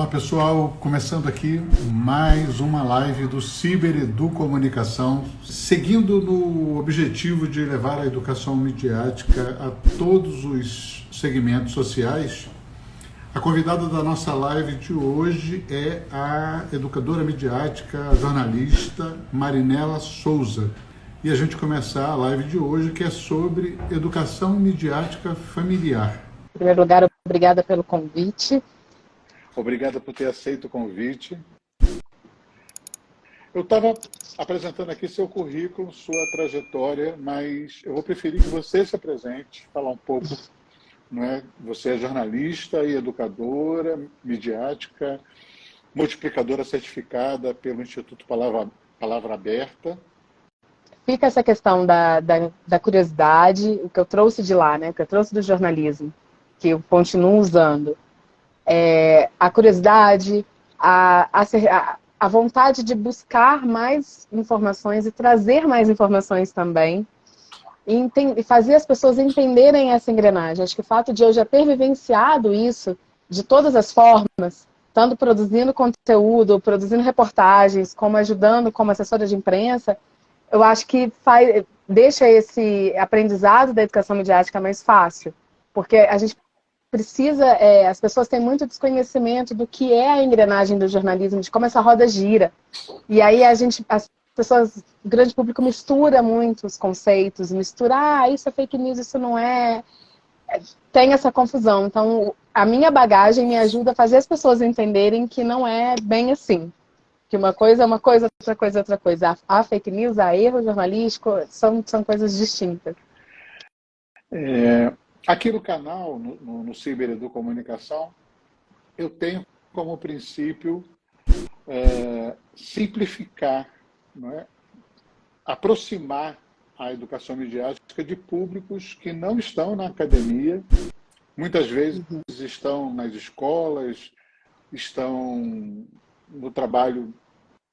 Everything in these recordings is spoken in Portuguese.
Olá pessoal, começando aqui mais uma live do Cibereducomunicação, seguindo no objetivo de levar a educação midiática a todos os segmentos sociais. A convidada da nossa live de hoje é a educadora midiática, a jornalista Marinela Souza. E a gente começar a live de hoje, que é sobre educação midiática familiar. Em primeiro lugar, obrigada pelo convite. Obrigada por ter aceito o convite. Eu estava apresentando aqui seu currículo, sua trajetória, mas eu vou preferir que você se apresente, falar um pouco. Não é? Você é jornalista e educadora midiática, multiplicadora certificada pelo Instituto Palavra Aberta. Fica essa questão da curiosidade, o que eu trouxe de lá, né? O que eu trouxe do jornalismo, que eu continuo usando. A curiosidade, a vontade de buscar mais informações e trazer mais informações também, e fazer as pessoas entenderem essa engrenagem. Acho que o fato de eu já ter vivenciado isso de todas as formas, tanto produzindo conteúdo, produzindo reportagens, como ajudando como assessora de imprensa, eu acho que deixa esse aprendizado da educação midiática mais fácil, porque a gente precisa, as pessoas têm muito desconhecimento do que é a engrenagem do jornalismo, de como essa roda gira. E aí as pessoas, o grande público mistura muito os conceitos, mistura, isso é fake news, isso não é. Tem essa confusão. Então, a minha bagagem me ajuda a fazer as pessoas entenderem que não é bem assim. Que uma coisa é uma coisa, outra coisa é outra coisa. A fake news, a erro jornalístico, são coisas distintas. Aqui no canal, no Cibereducomunicação, eu tenho como princípio simplificar, não é? Aproximar a educação midiática de públicos que não estão na academia, muitas vezes estão nas escolas, estão no trabalho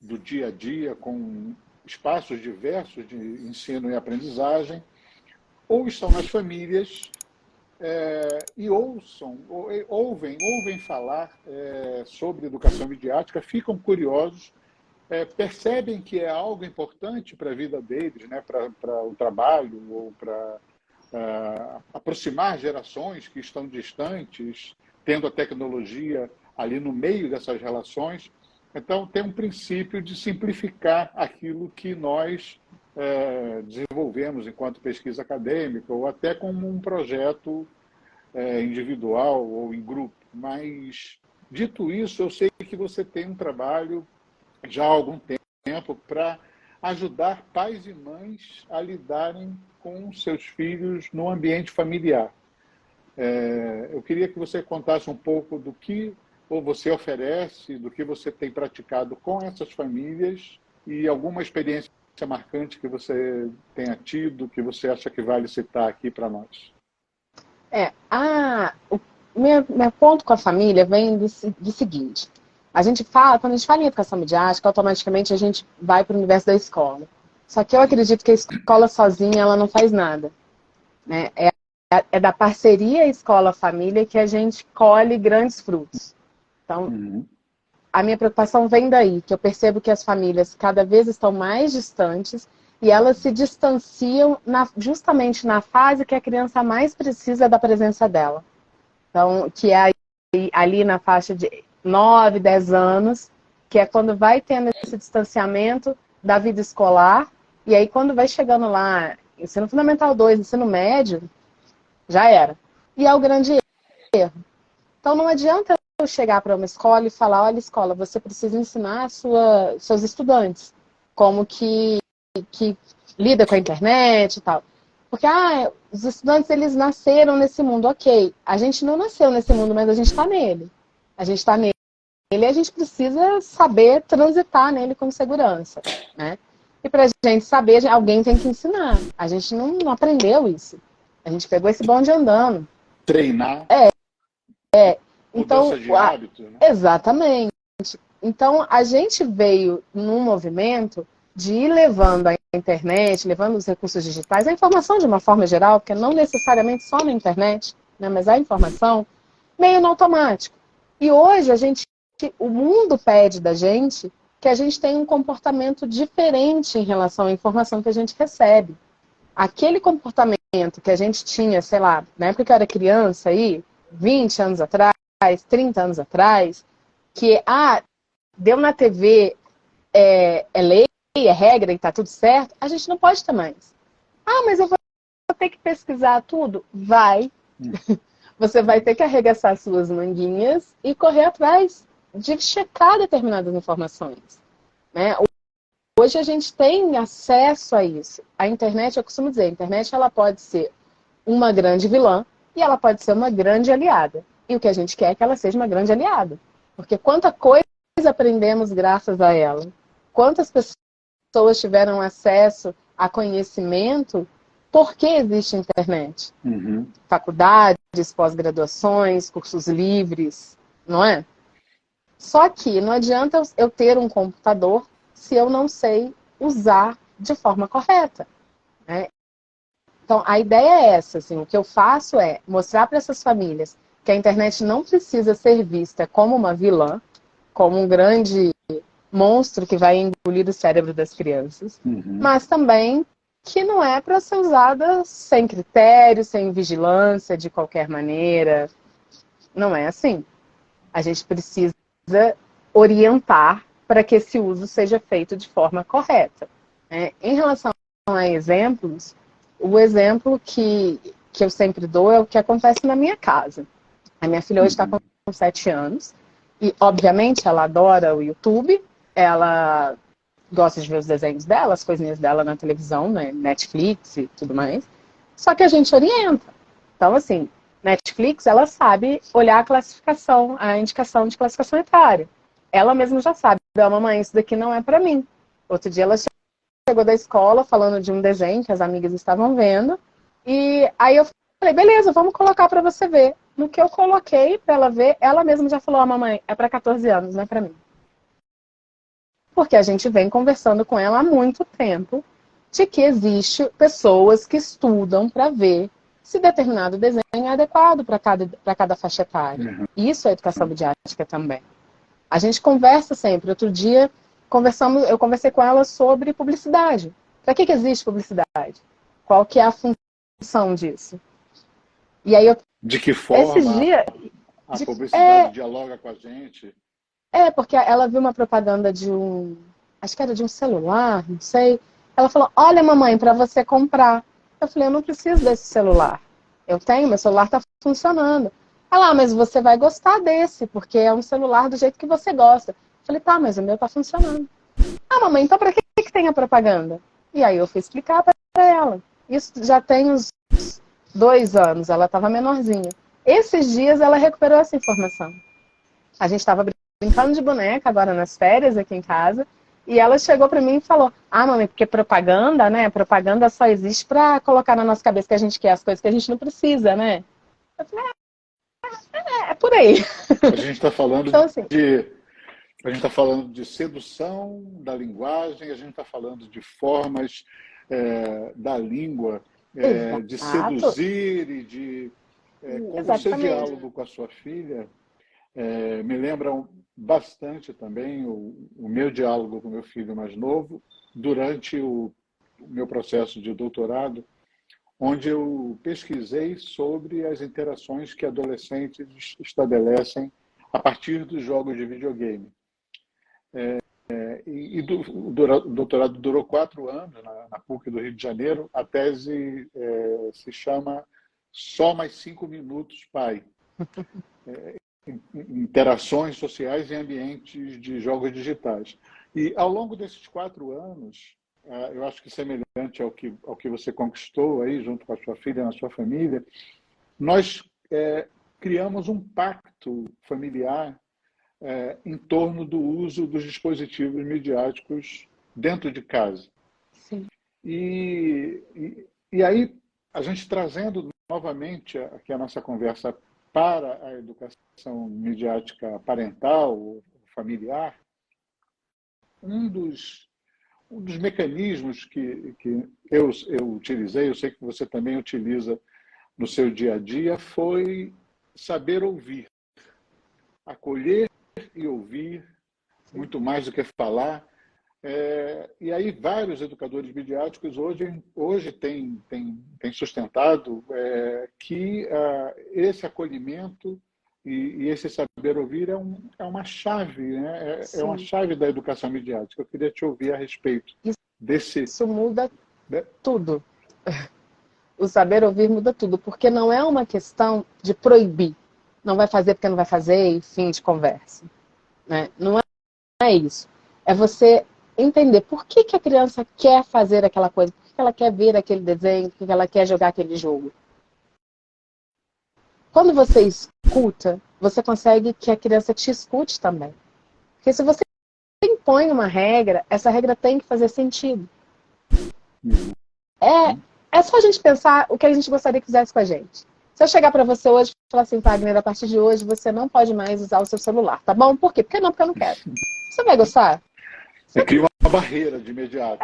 do dia a dia, com espaços diversos de ensino e aprendizagem, ou estão nas famílias e ouvem falar sobre educação midiática, ficam curiosos, percebem que é algo importante para a vida deles, né, para o trabalho, ou para aproximar gerações que estão distantes, tendo a tecnologia ali no meio dessas relações. Então, tem um princípio de simplificar aquilo que nós desenvolvemos enquanto pesquisa acadêmica, ou até como um projeto individual ou em grupo. Mas, dito isso, eu sei que você tem um trabalho já há algum tempo para ajudar pais e mães a lidarem com seus filhos no ambiente familiar. Eu queria que você contasse um pouco do que você oferece, do que você tem praticado com essas famílias e alguma experiência marcante que você tenha tido, que você acha que vale citar aqui para nós. O meu ponto com a família vem do seguinte. Quando a gente fala em educação midiática, automaticamente a gente vai para o universo da escola. Só que eu acredito que a escola sozinha ela não faz nada, né? É da parceria escola-família que a gente colhe grandes frutos. Então, a minha preocupação vem daí, que eu percebo que as famílias cada vez estão mais distantes e elas se distanciam justamente na fase que a criança mais precisa da presença dela. Então, que é ali na faixa de 9, 10 anos, que é quando vai tendo esse distanciamento da vida escolar, e aí quando vai chegando lá, ensino fundamental 2, ensino médio, já era. E é o grande erro. Então não adianta eu chegar para uma escola e falar, olha escola, você precisa ensinar seus estudantes como que lida com a internet e tal. Porque os estudantes eles nasceram nesse mundo, ok. A gente não nasceu nesse mundo, mas a gente está nele. A gente está nele e a gente precisa saber transitar nele com segurança, né? E para a gente saber, alguém tem que ensinar. A gente não aprendeu isso. A gente pegou esse bonde andando. Treinar. Então, mudança de hábito, né? Exatamente. Então, a gente veio num movimento de ir levando a internet, levando os recursos digitais, a informação de uma forma geral, porque não necessariamente só na internet, né, mas a informação, meio no automático. E hoje a gente o mundo pede da gente que a gente tenha um comportamento diferente em relação à informação que a gente recebe. Aquele comportamento que a gente tinha, sei lá, na época que eu era criança aí, 20 anos atrás, 30 anos atrás, que, deu na TV, é lei, é regra e tá tudo certo, a gente não pode ter mais. Mas eu vou ter que pesquisar tudo? Vai. Você vai ter que arregaçar suas manguinhas e correr atrás de checar determinadas informações, né? Hoje a gente tem acesso a isso. A internet, eu costumo dizer, a internet ela pode ser uma grande vilã e ela pode ser uma grande aliada. E o que a gente quer é que ela seja uma grande aliada. Porque quanta coisa aprendemos graças a ela. Quantas pessoas tiveram acesso a conhecimento porque existe internet. Faculdades, pós-graduações, cursos livres, não é? Só que não adianta eu ter um computador se eu não sei usar de forma correta, né? Então, a ideia é essa, assim, o que eu faço é mostrar para essas famílias que a internet não precisa ser vista como uma vilã, como um grande monstro que vai engolir o cérebro das crianças, mas também que não é para ser usada sem critério, sem vigilância, de qualquer maneira. Não é assim. A gente precisa orientar para que esse uso seja feito de forma correta. Em relação a exemplos, o exemplo que eu sempre dou é o que acontece na minha casa. A minha filha hoje está com 7 anos e, obviamente, ela adora o YouTube, ela gosta de ver os desenhos dela, as coisinhas dela na televisão, né, Netflix e tudo mais. Só que a gente orienta. Então, assim, Netflix, ela sabe olhar a classificação, a indicação de classificação etária. Ela mesma já sabe, mamãe, isso daqui não é para mim. Outro dia ela chegou da escola falando de um desenho que as amigas estavam vendo, e aí eu falei, beleza, vamos colocar para você ver. No que eu coloquei para ela ver, ela mesma já falou, mamãe, é para 14 anos, não é para mim. Porque a gente vem conversando com ela há muito tempo de que existe pessoas que estudam para ver se determinado desenho é adequado para cada faixa etária. Isso é educação midiática também. A gente conversa sempre. Outro dia, eu conversei com ela sobre publicidade. Para que existe publicidade? Qual que é a função disso? E aí de que forma a publicidade dialoga com a gente? Porque ela viu uma propaganda de acho que era de um celular, não sei. Ela falou, olha mamãe, para você comprar. Eu falei, eu não preciso desse celular. Eu tenho, meu celular está funcionando. Ela, mas você vai gostar desse, porque é um celular do jeito que você gosta. Eu falei, tá, mas o meu está funcionando. Mamãe, então para que tem a propaganda? E aí eu fui explicar para ela. Isso já tem uns 2 anos, ela estava menorzinha. Esses dias ela recuperou essa informação. A gente estava brincando de boneca agora nas férias aqui em casa, e ela chegou para mim e falou, mamãe, porque propaganda, né? Propaganda só existe para colocar na nossa cabeça que a gente quer as coisas que a gente não precisa, né? Eu falei, é por aí. A gente está falando então, assim, a gente está falando de sedução da linguagem, a gente está falando de formas da língua de seduzir e de como o seu diálogo com a sua filha me lembra bastante também o meu diálogo com o meu filho mais novo durante o meu processo de doutorado, onde eu pesquisei sobre as interações que adolescentes estabelecem a partir dos jogos de videogame. O doutorado durou 4 anos na PUC do Rio de Janeiro. A tese se chama Só Mais 5 Minutos, Pai. Interações sociais em ambientes de jogos digitais. E ao longo desses 4 anos, eu acho que semelhante ao que você conquistou aí junto com a sua filha, na sua família, nós criamos um pacto familiar em torno do uso dos dispositivos midiáticos dentro de casa. Sim. E aí, a gente trazendo novamente aqui a nossa conversa para a educação midiática parental, ou familiar, um dos mecanismos que eu utilizei, eu sei que você também utiliza no seu dia a dia, foi saber ouvir, acolher e ouvir, muito mais do que falar. E aí vários educadores midiáticos hoje têm sustentado que esse acolhimento e esse saber ouvir é uma chave, né? É uma chave da educação midiática. Eu queria te ouvir a respeito desse... Isso muda tudo. O saber ouvir muda tudo, porque não é uma questão de proibir. Não vai fazer porque não vai fazer e fim de conversa. Né? Não é isso. É você entender por que a criança quer fazer aquela coisa, por que ela quer ver aquele desenho, por que ela quer jogar aquele jogo. Quando você escuta, você consegue que a criança te escute também. Porque se você impõe uma regra, essa regra tem que fazer sentido. É só a gente pensar o que a gente gostaria que fizesse com a gente. Se eu chegar para você hoje e falar assim, Wagner, a partir de hoje você não pode mais usar o seu celular, tá bom? Por quê? Porque eu não quero. Você vai gostar? Você cria uma barreira de imediato.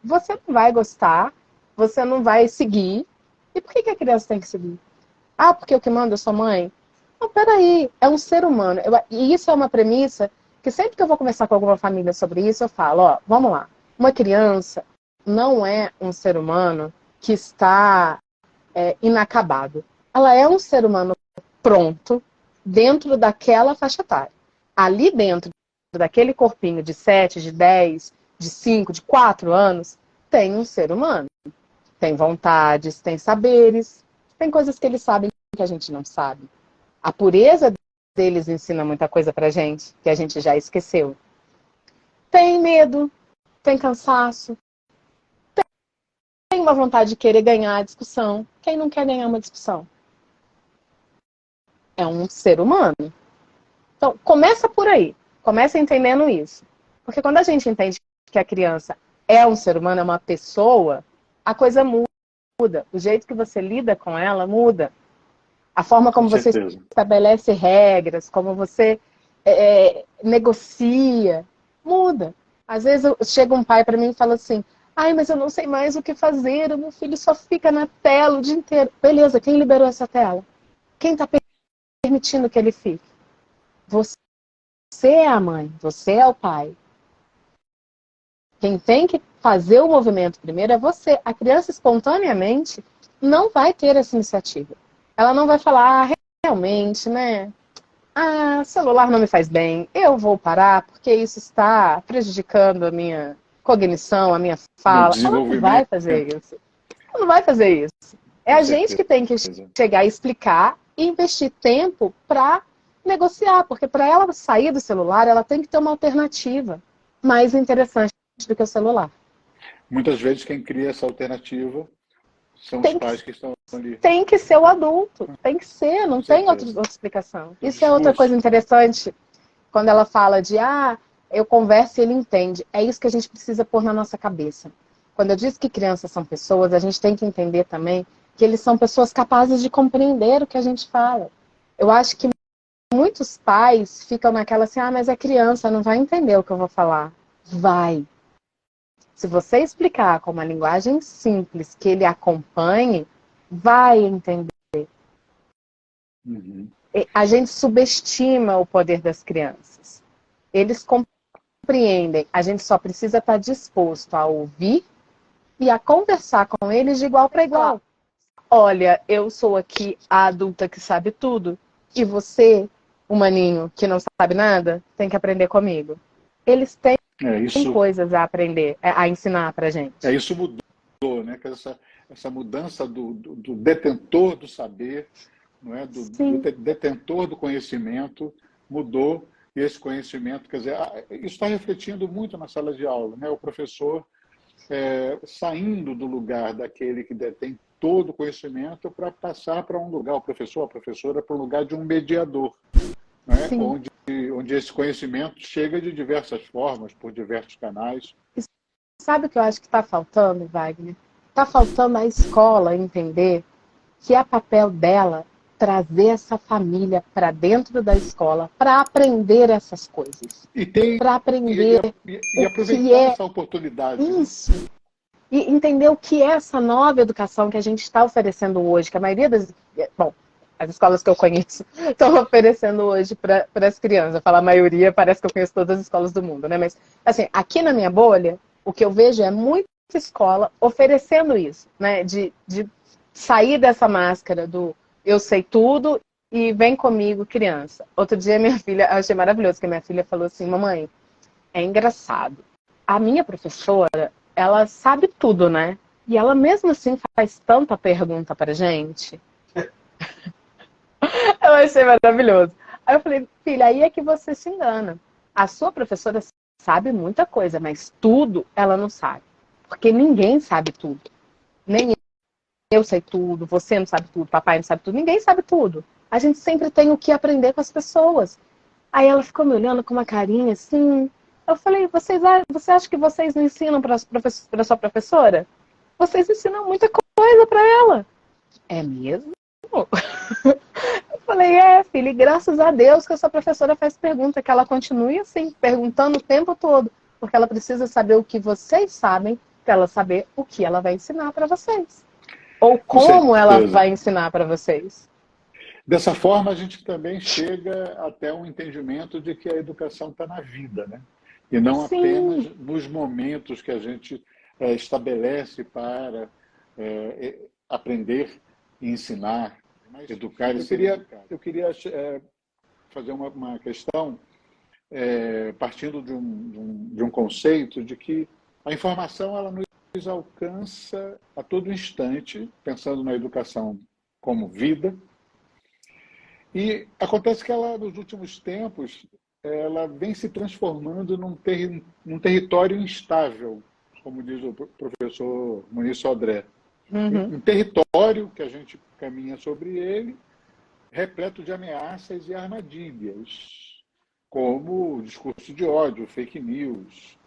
Você não vai gostar, você não vai seguir. E por que a criança tem que seguir? Ah, porque o que manda é sua mãe? Não, peraí, é um ser humano. E isso é uma premissa que sempre que eu vou conversar com alguma família sobre isso, eu falo, ó, vamos lá. Uma criança não é um ser humano que está inacabado. Ela é um ser humano pronto dentro daquela faixa etária. Ali dentro daquele corpinho de 7, de 10, de 5, de 4 anos, tem um ser humano. Tem vontades, tem saberes, tem coisas que eles sabem que a gente não sabe. A pureza deles ensina muita coisa pra gente, que a gente já esqueceu. Tem medo, tem cansaço, tem uma vontade de querer ganhar a discussão. Quem não quer ganhar uma discussão? É um ser humano. Então, começa por aí. Começa entendendo isso. Porque quando a gente entende que a criança é um ser humano, é uma pessoa, a coisa muda. O jeito que você lida com ela muda. A forma como você estabelece regras, como você negocia, muda. Às vezes chega um pai para mim e fala assim, ai, mas eu não sei mais o que fazer, o meu filho só fica na tela o dia inteiro. Beleza, quem liberou essa tela? Quem está permitindo que ele fique? Você é a mãe, você é o pai. Quem tem que fazer o movimento primeiro é você. A criança espontaneamente não vai ter essa iniciativa. Ela não vai falar, realmente, né? Celular não me faz bem, eu vou parar porque isso está prejudicando a minha cognição, a minha fala. Ela não vai fazer isso. Ela não vai fazer isso. É a gente que tem que chegar e explicar e investir tempo para negociar, porque para ela sair do celular, ela tem que ter uma alternativa mais interessante do que o celular. Muitas vezes quem cria essa alternativa são os pais que estão ali. Tem que ser o adulto, tem que ser, não tem outra explicação. Isso é outra coisa interessante, quando ela fala de, eu converso e ele entende. É isso que a gente precisa pôr na nossa cabeça. Quando eu disse que crianças são pessoas, a gente tem que entender também que eles são pessoas capazes de compreender o que a gente fala. Eu acho que muitos pais ficam naquela assim, mas é criança, não vai entender o que eu vou falar. Vai. Se você explicar com uma linguagem simples que ele acompanhe, vai entender. Uhum. A gente subestima o poder das crianças. Eles compreendem. A gente só precisa estar disposto a ouvir e a conversar com eles de igual para igual. Olha, eu sou aqui a adulta que sabe tudo e você, o maninho que não sabe nada, tem que aprender comigo. Eles têm coisas a aprender, a ensinar pra gente. Isso mudou, né? Essa mudança do detentor do saber, não é? do detentor do conhecimento, mudou, e esse conhecimento, quer dizer, isso está refletindo muito na sala de aula, né? O professor saindo do lugar daquele que detém todo o conhecimento para passar para um lugar, o professor, a professora, para um lugar de um mediador, né? Onde esse conhecimento chega de diversas formas, por diversos canais. Sabe o que eu acho que está faltando, Wagner? Está faltando a escola entender que é papel dela trazer essa família para dentro da escola para aprender essas coisas. Para aprender e aproveitar essa oportunidade. Isso. Né? E entender o que é essa nova educação que a gente está oferecendo hoje, que a maioria das... Bom, as escolas que eu conheço estão oferecendo hoje para as crianças. Eu falo a maioria, parece que eu conheço todas as escolas do mundo, né? Mas, assim, aqui na minha bolha, o que eu vejo é muita escola oferecendo isso, né? De sair dessa máscara do eu sei tudo e vem comigo, criança. Outro dia, minha filha, eu achei maravilhoso, que minha filha falou assim, mamãe, é engraçado. A minha professora, ela sabe tudo, né? E ela mesmo assim faz tanta pergunta pra gente. Eu achei maravilhoso. Aí eu falei, filha, aí é que você se engana. A sua professora sabe muita coisa, mas tudo ela não sabe. Porque ninguém sabe tudo. Nem eu sei tudo, você não sabe tudo, papai não sabe tudo, ninguém sabe tudo. A gente sempre tem o que aprender com as pessoas. Aí ela ficou me olhando com uma carinha assim. Eu falei, você acha que vocês não ensinam para a sua professora? Vocês ensinam muita coisa para ela. É mesmo? Eu falei, filha, e graças a Deus que a sua professora faz pergunta, que ela continue assim, perguntando o tempo todo, porque ela precisa saber o que vocês sabem, para ela saber o que ela vai ensinar para vocês. Ou Com como ela certeza. vai ensinar para vocês. Dessa forma, a gente também chega até um entendimento de que a educação está na vida, né? E não apenas Sim. nos momentos que a gente estabelece para aprender e ensinar, educar e ser educado. Eu queria fazer uma questão partindo de um conceito de que a informação ela nos alcança a todo instante, pensando na educação como vida. E acontece que ela, nos últimos tempos, ela vem se transformando num território instável, como diz o professor Muniz Sodré. Uhum. Um território que a gente caminha sobre ele, repleto de ameaças e armadilhas, como o discurso de ódio, fake news,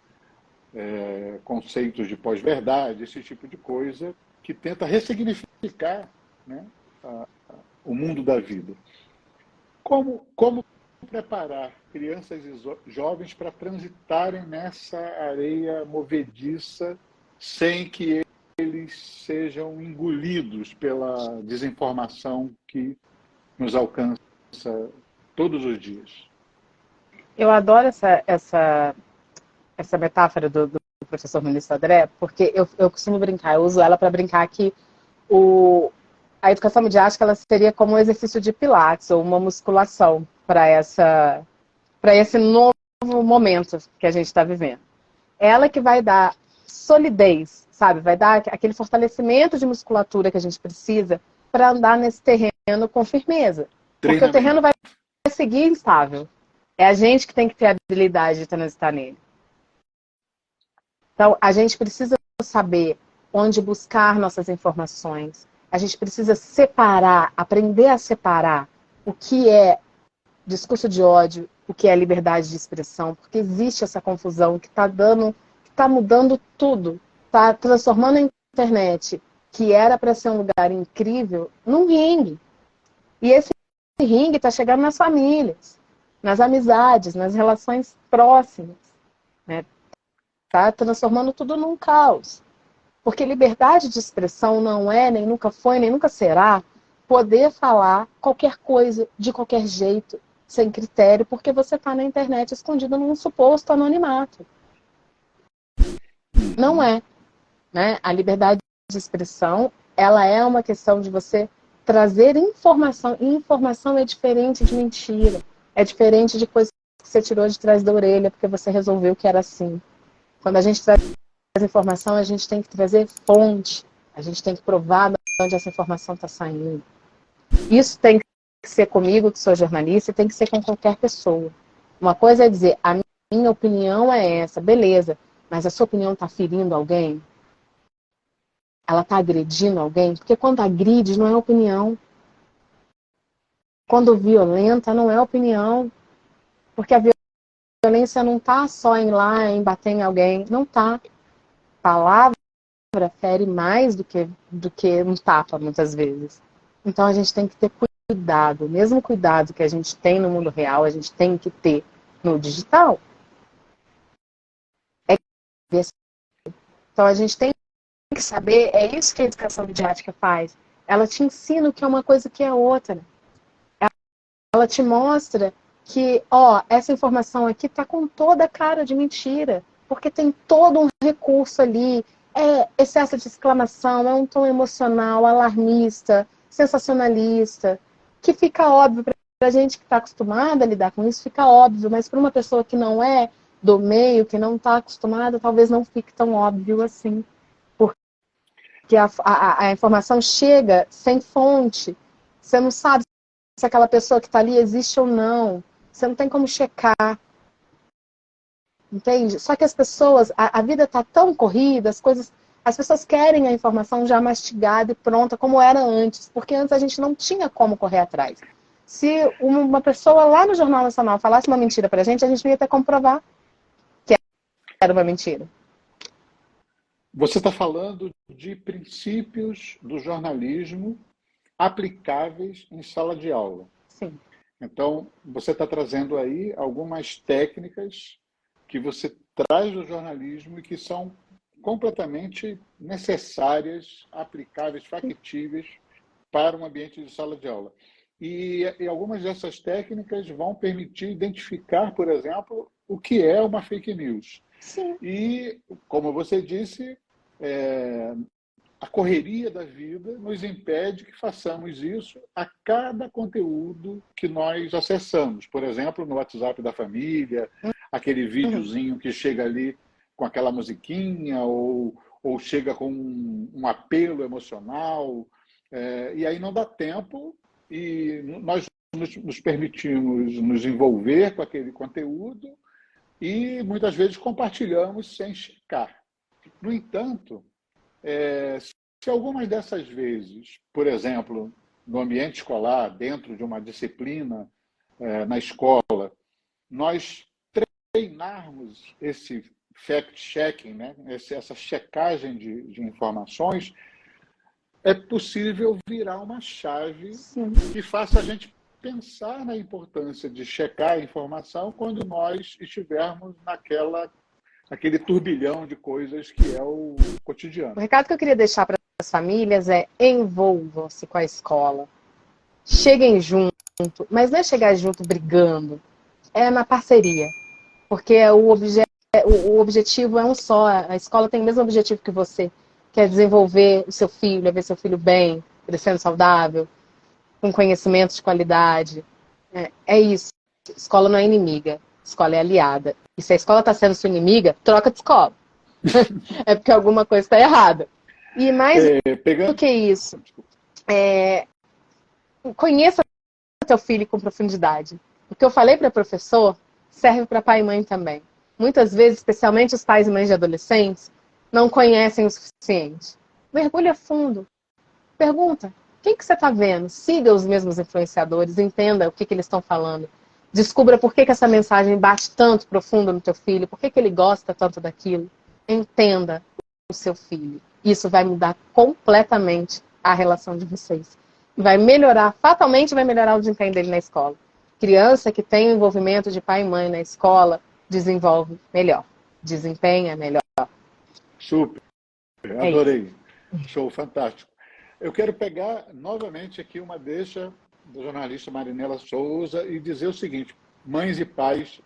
conceitos de pós-verdade, esse tipo de coisa, que tenta ressignificar, né, o mundo da vida. Como preparar crianças e jovens para transitarem nessa areia movediça sem que eles sejam engolidos pela desinformação que nos alcança todos os dias? Eu adoro essa metáfora do professor Muniz Sodré, porque eu costumo brincar, eu uso ela para brincar que a educação midiática ela seria como um exercício de pilates ou uma musculação para esse novo momento que a gente está vivendo. Ela que vai dar solidez, sabe? Vai dar aquele fortalecimento de musculatura que a gente precisa para andar nesse terreno com firmeza. Porque o terreno vai seguir instável. É a gente que tem que ter a habilidade de transitar nele. Então, a gente precisa saber onde buscar nossas informações. A gente precisa separar, aprender a separar o que é discurso de ódio, o que é liberdade de expressão, porque existe essa confusão que está mudando tudo, está transformando a internet, que era para ser um lugar incrível, num ringue. E esse ringue está chegando nas famílias, nas amizades, nas relações próximas, né? Tá transformando tudo num caos. Porque liberdade de expressão não é, nem nunca foi, nem nunca será poder falar qualquer coisa, de qualquer jeito, sem critério, porque você está na internet escondido num suposto anonimato. Não é. Né? A liberdade de expressão, ela é uma questão de você trazer informação. E informação é diferente de mentira. É diferente de coisa que você tirou de trás da orelha porque você resolveu que era assim. Quando a gente traz informação, a gente tem que trazer fonte. A gente tem que provar de onde essa informação está saindo. Isso tem que ser comigo, que sou jornalista, e tem que ser com qualquer pessoa. Uma coisa é dizer, a minha opinião é essa, beleza, mas a sua opinião está ferindo alguém? Ela está agredindo alguém? Porque quando agride, não é opinião. Quando violenta, não é opinião. Porque a violência não está só em lá, em bater em alguém. Não está. Palavra fere mais do que um tapa, muitas vezes. Então a gente tem que ter cuidado. O mesmo cuidado que a gente tem no mundo real, a gente tem que ter no digital. Então a gente tem que saber, é isso que a educação midiática faz. Ela te ensina o que é uma coisa e o que é outra. ela te mostra que, ó, essa informação aqui está com toda a cara de mentira, porque tem todo um recurso ali, é excesso de exclamação, é um tom emocional, alarmista, sensacionalista, que fica óbvio para a gente que está acostumada a lidar com isso, fica óbvio, mas para uma pessoa que não é do meio, que não está acostumada, talvez não fique tão óbvio assim, porque a informação chega sem fonte, você não sabe se aquela pessoa que está ali existe ou não, você não tem como checar. Entende? Só que as pessoas, a vida está tão corrida, as pessoas querem a informação já mastigada e pronta, como era antes, porque antes a gente não tinha como correr atrás. Se uma pessoa lá no Jornal Nacional falasse uma mentira pra gente, a gente não ia ter como provar que era uma mentira. Você está falando de princípios do jornalismo aplicáveis em sala de aula. Sim. Então, você está trazendo aí algumas técnicas que você traz do jornalismo e que são completamente necessárias, aplicáveis, factíveis para um ambiente de sala de aula. E algumas dessas técnicas vão permitir identificar, por exemplo, o que é uma fake news. Sim. E, como você disse, a correria da vida nos impede que façamos isso a cada conteúdo que nós acessamos. Por exemplo, no WhatsApp da família, aquele videozinho que chega ali com aquela musiquinha ou chega com um apelo emocional. E aí não dá tempo e nós nos permitimos nos envolver com aquele conteúdo e muitas vezes compartilhamos sem checar. No entanto, se algumas dessas vezes, por exemplo, no ambiente escolar, dentro de uma disciplina na escola, nós treinarmos esse fact-checking, né? Essa checagem de informações, é possível virar uma chave Sim. que faça a gente pensar na importância de checar a informação quando nós estivermos naquele turbilhão de coisas que é o cotidiano. O recado que eu queria deixar para as famílias é: envolvam-se com a escola. Cheguem junto, mas não é chegar junto brigando, é na parceria. Porque o objetivo é um só, a escola tem o mesmo objetivo que você, que é desenvolver o seu filho, é ver seu filho bem, crescendo saudável, com conhecimento de qualidade. É isso. A escola não é inimiga, a escola é aliada. E se a escola está sendo sua inimiga, troca de escola. É porque alguma coisa está errada. E mais do que isso, conheça teu filho com profundidade. O que eu falei para professor serve para pai e mãe também. Muitas vezes, especialmente os pais e mães de adolescentes, não conhecem o suficiente. Mergulha fundo. Pergunta: quem que você está vendo? Siga os mesmos influenciadores, entenda o que eles estão falando. Descubra por que essa mensagem bate tanto profundo no teu filho, por que ele gosta tanto daquilo. Entenda o seu filho. Isso vai mudar completamente a relação de vocês. Vai melhorar, fatalmente vai melhorar o desempenho dele na escola. Criança que tem o envolvimento de pai e mãe na escola desenvolve melhor, desempenha melhor. Super, adorei. Show, fantástico. Eu quero pegar novamente aqui uma deixa da jornalista Marinela Souza e dizer o seguinte: mães e pais,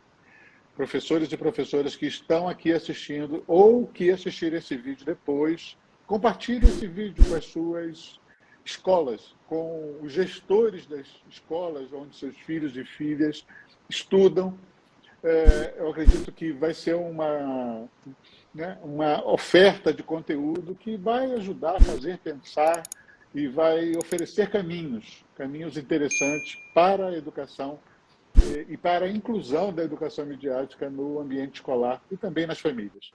professores e professoras que estão aqui assistindo ou que assistirem esse vídeo depois, compartilhem esse vídeo com as suas escolas, com os gestores das escolas onde seus filhos e filhas estudam. Eu acredito que vai ser uma oferta de conteúdo que vai ajudar a fazer pensar e vai oferecer caminhos interessantes para a educação e para a inclusão da educação midiática no ambiente escolar e também nas famílias.